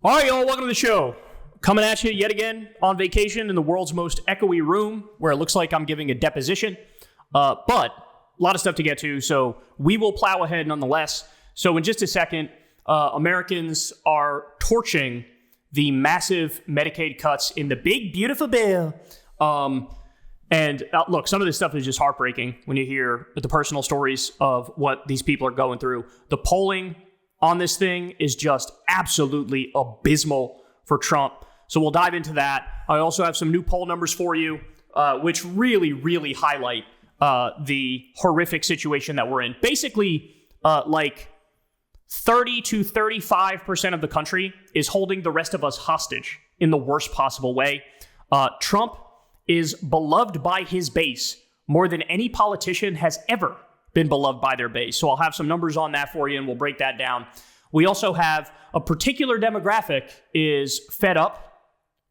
All right, y'all, welcome to the show. Coming at you yet again on vacation in the world's most echoey room where it looks like I'm giving a deposition. But a lot of stuff to get to, so we will plow ahead nonetheless. So in just a second, Americans are torching the massive Medicaid cuts in the big, beautiful bill. And look, some of this stuff is just heartbreaking when you hear the personal stories of what these people are going through. The polling on this thing is just absolutely abysmal for Trump. So we'll dive into that. I also have some new poll numbers for you, which really, really highlight the horrific situation that we're in. Basically, like 30 to 35% of the country is holding the rest of us hostage in the worst possible way. Trump is beloved by his base more than any politician has ever been beloved by their base. So I'll have some numbers on that for you, and we'll break that down. We also have a particular demographic is fed up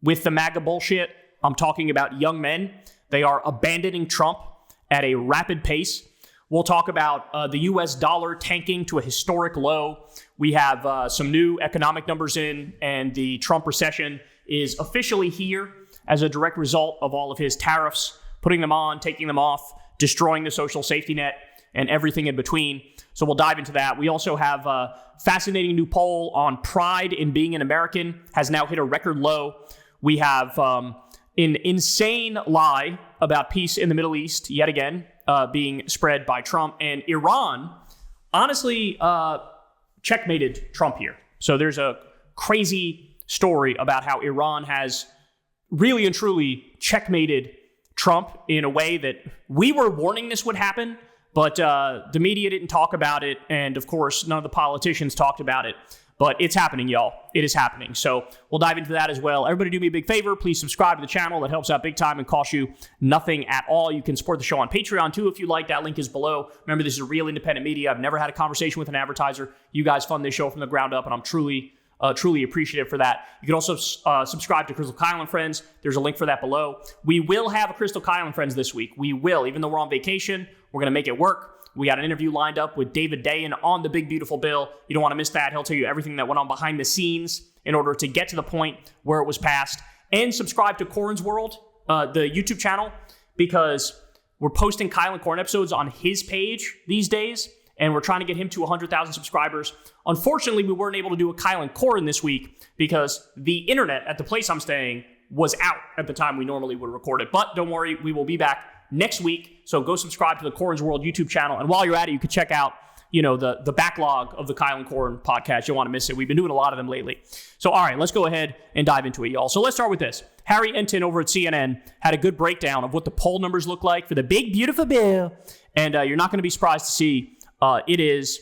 with the MAGA bullshit. I'm talking about young men. They are abandoning Trump at a rapid pace. We'll talk about the U.S. dollar tanking to a historic low. We have some new economic numbers in, and the Trump recession is officially here as a direct result of all of his tariffs, putting them on, taking them off, destroying the social safety net, and everything in between. So we'll dive into that. We also have a fascinating new poll on pride in being an American has now hit a record low. We have an insane lie about peace in the Middle East, yet again, being spread by Trump. And Iran, honestly, checkmated Trump here. So there's a crazy story about how Iran has really and truly checkmated Trump in a way that we were warning this would happen. But the media didn't talk about it. And of course, none of the politicians talked about it. But it's happening, y'all. It is happening. So we'll dive into that as well. Everybody do me a big favor. Please subscribe to the channel. That helps out big time and costs you nothing at all. You can support the show on Patreon, too, if you like. That link is below. Remember, this is real independent media. I've never had a conversation with an advertiser. You guys fund this show from the ground up, and I'm truly appreciative for that. You can also subscribe to Crystal Kyle and Friends. There's a link for that below. We will have a Crystal Kyle and Friends this week. We will. Even though we're on vacation, we're going to make it work. We got an interview lined up with David Dayen on the big, beautiful bill. You don't want to miss that. He'll tell you everything that went on behind the scenes in order to get to the point where it was passed. And subscribe to Corn's World, the YouTube channel, because we're posting Kyle and Corn episodes on his page these days, and we're trying to get him to 100,000 subscribers. Unfortunately, we weren't able to do a Kyle and Corn this week because the internet at the place I'm staying was out at the time we normally would record it. But don't worry, we will be back next week. So go subscribe to the Corn's World YouTube channel. And while you're at it, you can check out, the backlog of the Kyle and Corn podcast. You don't want to miss it. We've been doing a lot of them lately. So, all right, let's go ahead and dive into it, y'all. So let's start with this. Harry Enton over at CNN had a good breakdown of what the poll numbers look like for the big, beautiful bill. And you're not going to be surprised to see it is,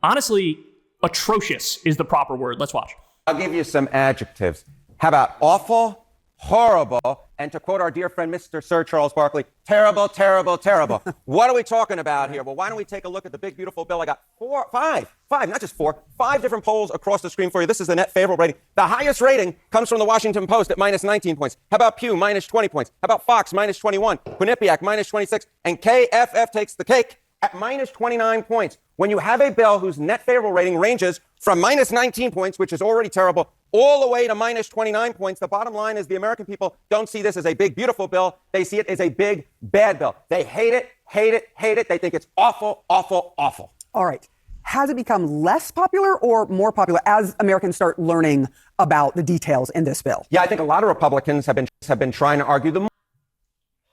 honestly, atrocious is the proper word. Let's watch. I'll give you some adjectives. How about awful, horrible, and to quote our dear friend, Mr. Sir Charles Barkley, terrible, terrible, terrible. What are we talking about here? Well, why don't we take a look at the big, beautiful bill? I got five different polls across the screen for you. This is the net favorable rating. The highest rating comes from the Washington Post at minus 19 points. How about Pew, minus 20 points? How about Fox, minus 21? Quinnipiac, minus 26. And KFF takes the cake at minus 29 points. When you have a bill whose net favorable rating ranges from minus 19 points, which is already terrible, all the way to minus 29 points, the bottom line is the American people don't see this as a big, beautiful bill. They see it as a big, bad bill. They hate it, hate it, hate it. They think it's awful, awful, awful. All right. Has it become less popular or more popular as Americans start learning about the details in this bill? Yeah, I think a lot of Republicans have been trying to argue the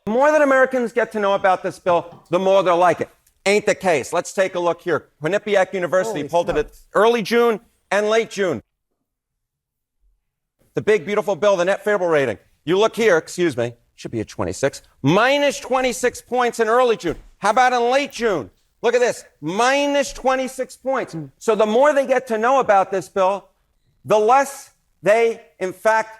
more that Americans get to know about this bill, the more they'll like it. Ain't the case. Let's take a look here. Quinnipiac University polled it at early June and late June. The big, beautiful bill, the net favorable rating. You look here, should be at 26. Minus 26 points in early June. How about in late June? Look at this, minus 26 points. So the more they get to know about this bill, the less they, in fact,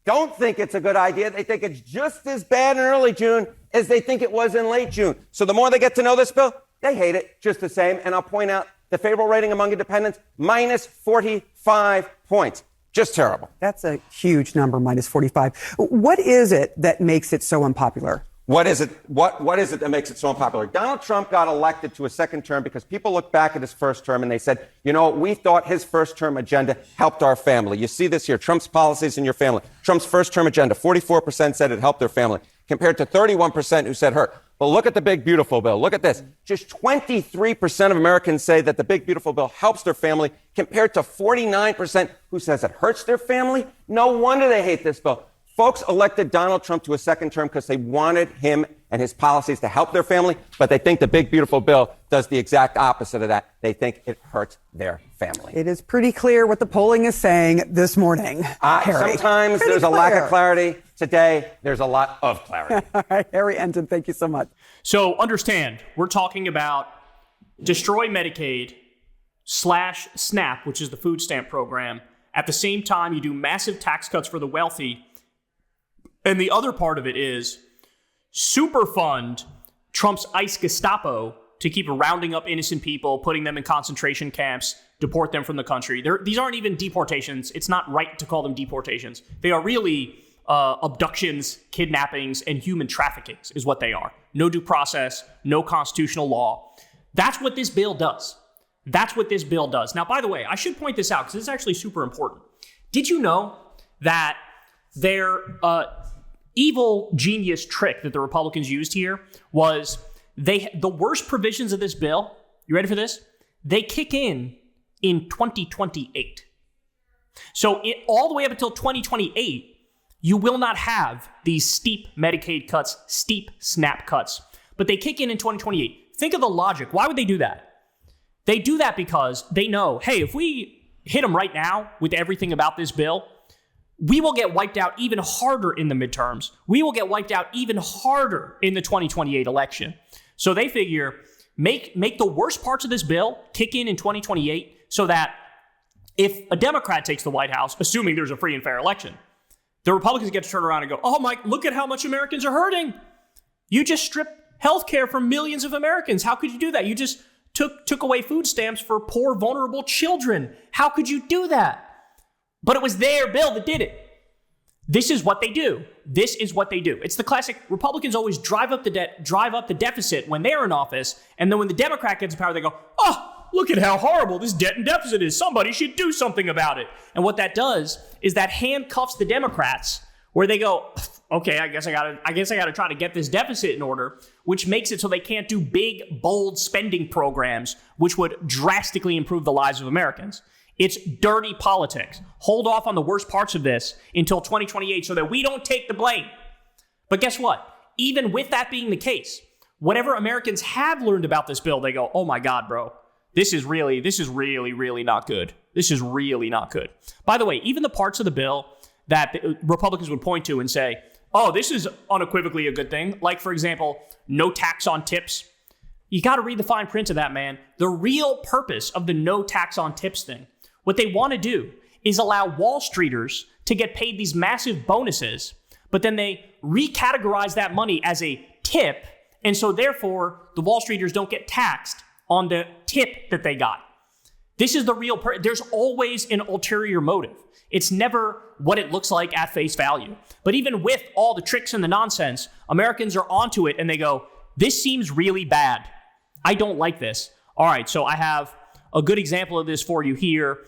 don't think it's a good idea. They think it's just as bad in early June as they think it was in late June. So the more they get to know this bill, they hate it just the same. And I'll point out the favorable rating among independents, minus 45 points. Just terrible. That's a huge number, minus 45. What is it that makes it so unpopular? What is it? What is it that makes it so unpopular? Donald Trump got elected to a second term because people look back at his first term and they said, you know, we thought his first term agenda helped our family. You see this here, Trump's policies in your family. Trump's first term agenda, 44% said it helped their family, compared to 31% who said hurt. But look at the big, beautiful bill. Look at this. Just 23% of Americans say that the big, beautiful bill helps their family, compared to 49% who says it hurts their family. No wonder they hate this bill. Folks elected Donald Trump to a second term because they wanted him and his policies to help their family, but they think the big, beautiful bill does the exact opposite of that. They think it hurts their family. It is pretty clear what the polling is saying this morning. Sometimes there's a lack of clarity. Today, there's a lot of clarity. All right, Harry Enton, thank you so much. So understand, we're talking about destroy Medicaid / SNAP, which is the food stamp program. At the same time, you do massive tax cuts for the wealthy. And the other part of it is superfund Trump's ICE Gestapo to keep rounding up innocent people, putting them in concentration camps, deport them from the country. These aren't even deportations. It's not right to call them deportations. They are really abductions, kidnappings, and human traffickings is what they are. No due process, no constitutional law. That's what this bill does. That's what this bill does. Now, by the way, I should point this out because it's actually super important. Did you know that their evil genius trick that the Republicans used here was the worst provisions of this bill, you ready for this? They kick in 2028. So all the way up until 2028, you will not have these steep Medicaid cuts, steep SNAP cuts, but they kick in 2028. Think of the logic. Why would they do that? They do that because they know, hey, if we hit them right now with everything about this bill, we will get wiped out even harder in the midterms. We will get wiped out even harder in the 2028 election. So they figure, make the worst parts of this bill kick in 2028 so that if a Democrat takes the White House, assuming there's a free and fair election, the Republicans get to turn around and go, oh, Mike, look at how much Americans are hurting. You just stripped health care from millions of Americans. How could you do that? You just took away food stamps for poor, vulnerable children. How could you do that? But it was their bill that did it. This is what they do. This is what they do. It's the classic, Republicans always drive up the deficit when they're in office, and then when the Democrat gets in power, they go, oh, look at how horrible this debt and deficit is. Somebody should do something about it. And what that does is that handcuffs the Democrats, where they go, okay, I guess I gotta try to get this deficit in order, which makes it so they can't do big, bold spending programs, which would drastically improve the lives of Americans. It's dirty politics. Hold off on the worst parts of this until 2028 so that we don't take the blame. But guess what? Even with that being the case, whatever Americans have learned about this bill, they go, oh my God, bro, this is really not good. This is really not good. By the way, even the parts of the bill that the Republicans would point to and say, oh, this is unequivocally a good thing. Like, for example, no tax on tips. You got to read the fine print of that, man. The real purpose of the no tax on tips thing, what they want to do is allow Wall Streeters to get paid these massive bonuses, but then they recategorize that money as a tip, and so therefore the Wall Streeters don't get taxed on the tip that they got. This is the real there's always an ulterior motive. It's never what it looks like at face value. But even with all the tricks and the nonsense, Americans are onto it and they go, this seems really bad. I don't like this. All right, so I have a good example of this for you here.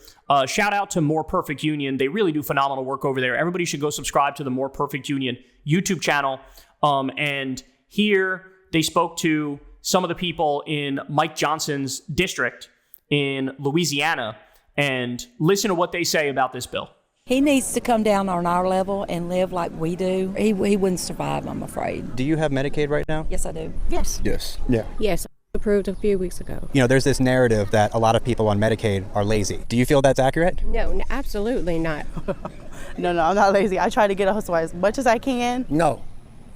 Shout out to More Perfect Union. They really do phenomenal work over there. Everybody should go subscribe to the More Perfect Union YouTube channel. And here they spoke to some of the people in Mike Johnson's district in Louisiana, and listen to what they say about this bill. He needs to come down on our level and live like we do. He wouldn't survive, I'm afraid. Do you have Medicaid right now? Yes, I do. Yes. Yes. Yeah. Yes. Approved a few weeks ago. You know, there's this narrative that a lot of people on Medicaid are lazy. Do you feel that's accurate? No, absolutely not. No, I'm not lazy. I try to get a hustle as much as I can. No,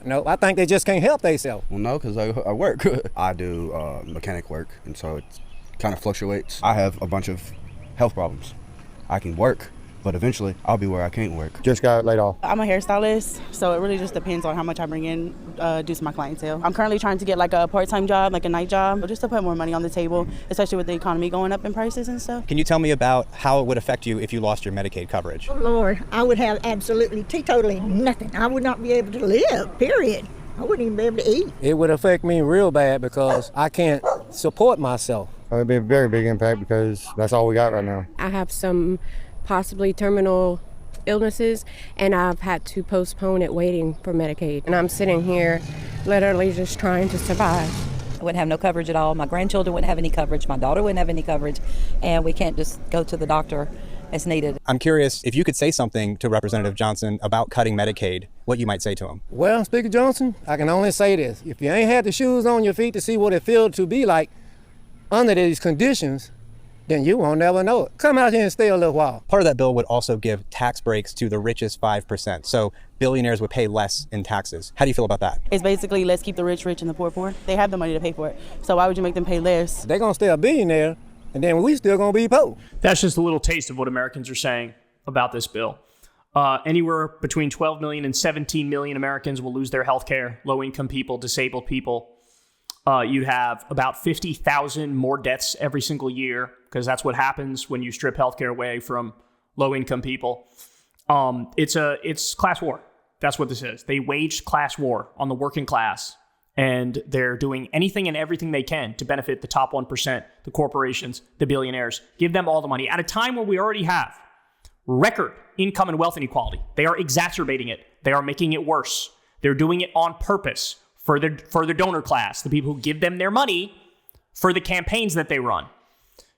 I think they just can't help themselves. Well, no, because I work. I do mechanic work, and so it kind of fluctuates. I have a bunch of health problems. I can work, but eventually I'll be where I can't work. Just got laid off. I'm a hairstylist, so it really just depends on how much I bring in due to my clientele. I'm currently trying to get like a part-time job, like a night job, just to put more money on the table, especially with the economy going up in prices and stuff. Can you tell me about how it would affect you if you lost your Medicaid coverage? Oh, Lord, I would have absolutely, teetotally nothing. I would not be able to live, period. I wouldn't even be able to eat. It would affect me real bad because I can't support myself. It would be a very big impact because that's all we got right now. I have some possibly terminal illnesses, and I've had to postpone it waiting for Medicaid. And I'm sitting here literally just trying to survive. I wouldn't have no coverage at all. My grandchildren wouldn't have any coverage. My daughter wouldn't have any coverage. And we can't just go to the doctor as needed. I'm curious if you could say something to Representative Johnson about cutting Medicaid, what you might say to him. Well, Speaker Johnson, I can only say this. If you ain't had the shoes on your feet to see what it feels to be like under these conditions, then you won't never know it. Come out here and stay a little while. Part of that bill would also give tax breaks to the richest 5%. So billionaires would pay less in taxes. How do you feel about that? It's basically let's keep the rich rich and the poor poor. They have the money to pay for it. So why would you make them pay less? They're gonna stay a billionaire, and then we still gonna be poor. That's just a little taste of what Americans are saying about this bill. Anywhere between 12 million and 17 million Americans will lose their health care. Low-income people, disabled people. You'd have about 50,000 more deaths every single year, because that's what happens when you strip healthcare away from low-income people. It's class war. That's what this is. They waged class war on the working class, and they're doing anything and everything they can to benefit the top 1%, the corporations, the billionaires. Give them all the money. At a time where we already have record income and wealth inequality, they are exacerbating it. They are making it worse. They're doing it on purpose for their donor class, the people who give them their money for the campaigns that they run.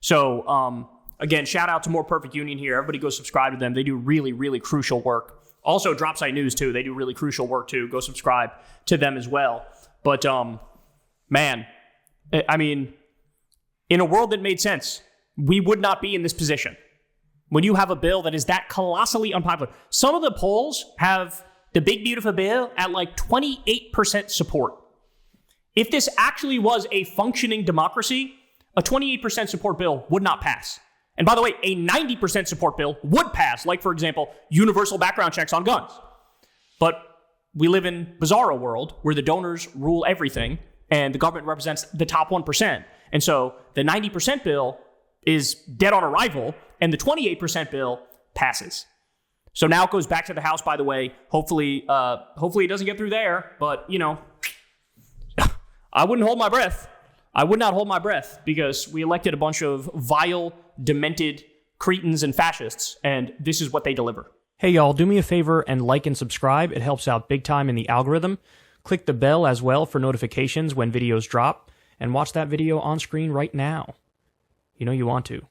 So, again, shout out to More Perfect Union here. Everybody go subscribe to them. They do really, really crucial work. Also, Dropsite News, too. They do really crucial work, too. Go subscribe to them as well. But, man, I mean, in a world that made sense, we would not be in this position. When you have a bill that is that colossally unpopular. Some of the polls have the big, beautiful bill at like 28% support. If this actually was a functioning democracy, a 28% support bill would not pass. And by the way, a 90% support bill would pass, like, for example, universal background checks on guns. But we live in a bizarro world where the donors rule everything and the government represents the top 1%. And so the 90% bill is dead on arrival and the 28% bill passes. So now it goes back to the House, by the way. Hopefully it doesn't get through there. But, you know, I wouldn't hold my breath. I would not hold my breath because we elected a bunch of vile, demented cretins and fascists, and this is what they deliver. Hey, y'all, do me a favor and like and subscribe. It helps out big time in the algorithm. Click the bell as well for notifications when videos drop, and watch that video on screen right now. You know you want to.